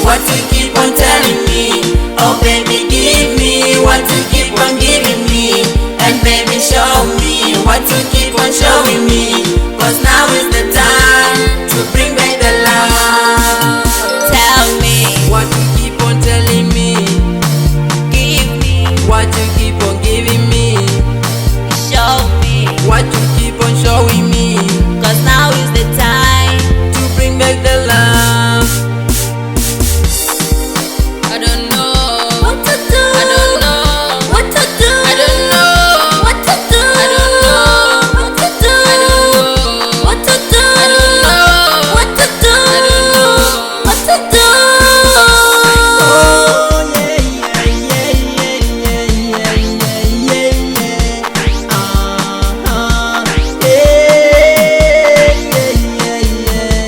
what you keep on telling me. Oh baby, give me what you keep on giving me. And baby, show me what you keep on showing me. Cause now is the time to bring back the love. Tell me What you keep on telling me. give me, What you keep on giving me. show me, What you keep on showing me. cause now is the time. To bring back the love. I don't know What to do? I don't know What to do? I don't know What to do? I don't know What to do? I don't know What to do? I don't know What to do? I don't know What to do? Oh yeah, yeah, yeah, yeah, yeah, yeah, yeah, yeah. Yeah, yeah, yeah.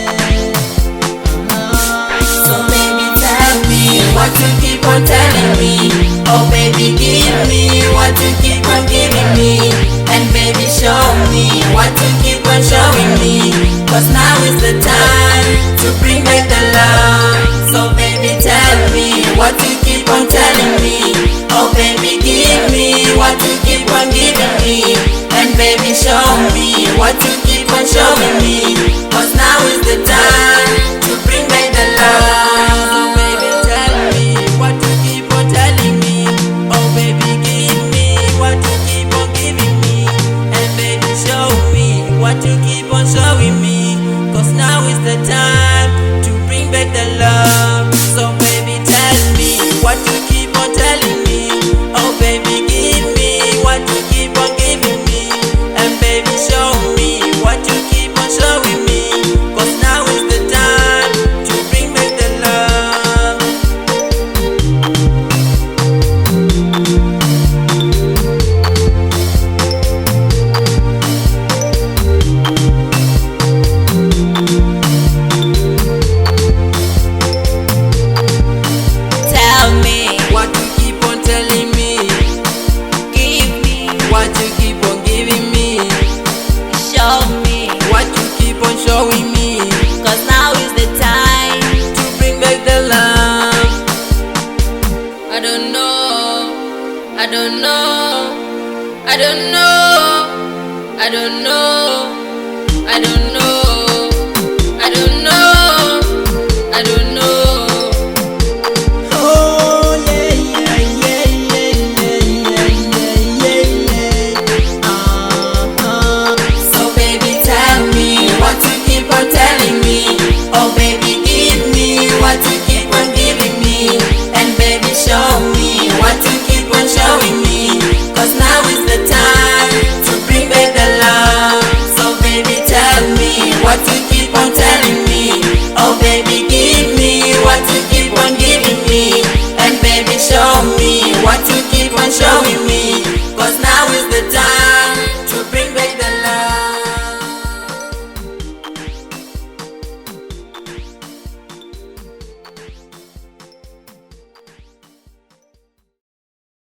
So baby, tell me what you keep on telling me. Oh baby, give me what you keep on giving me. And baby, show me what you keep on showing me. Cause now is the time to bring back the love. So baby, tell me what you keep on telling me. Oh baby, give me what you keep on giving me. And baby, show me what you keep on showing me. Cause now is the time to bring back the love. So baby, tell me what you keep on telling me. Oh baby, give me what you keep on giving me. And baby, show me what you keep on showing me. Cause now is the time to bring back the love. So baby, tell me what you keep on telling me. Oh baby, give me what you keep on giving me. And baby, show me what you keep on showing me. Cause now is the time to bring back the love. Tell me What you keep on telling me. give me, What you keep on giving me. show me, What you keep on showing me. cause now is the time. To bring back the love. I don't know I don't know I don't know I don't know I don't know